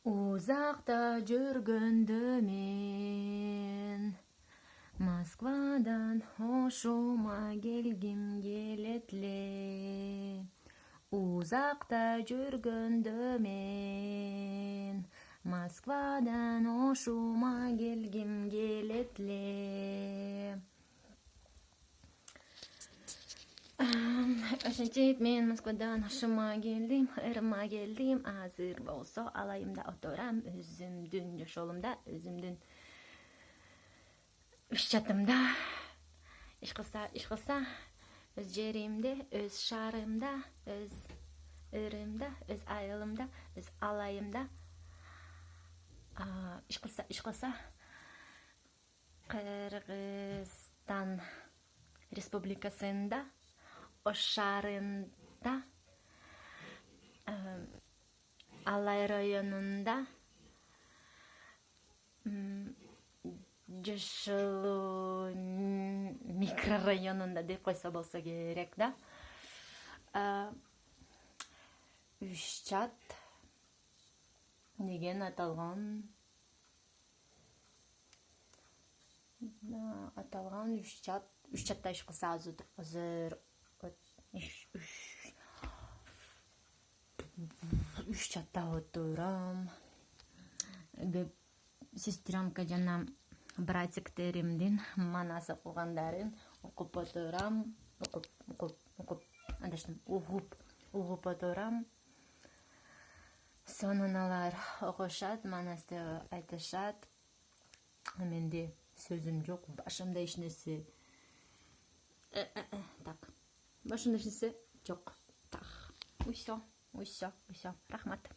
Uzakta жүргөндө мен Москвадан ошума келгим келет эле. Uzakta жүргөндө мен Москвадан ошума келгим келет эле. Ошентип мен Москвадан ошума келдим, ырыма келдим. Азыр болсо алайымда отурам, өзүмдүн жашоолумда, өзүмдүн үч чатымда. Иш кылса, өз жеримде, өз шаарымда, өз ырымда, өз айылымда, өз алайымда. Иш кылса, Кыргызстан Республикасында, Ош шаарында, Алай районунда, Жашылуу микрорайонунда деп койсо болсо керек да. Үч чат деген аталган үч чатта иш кылса азыр үч чатта отурам. Сестренка жана братиктеримдин манас окугандарын окуп отурам. Угуп отурам. Сонун алар окушат, манасты айтышат. Менде сөзүм жок, башымда эч нерсе. Башымда эч нерсе жок. Так. Усё. Рахмат.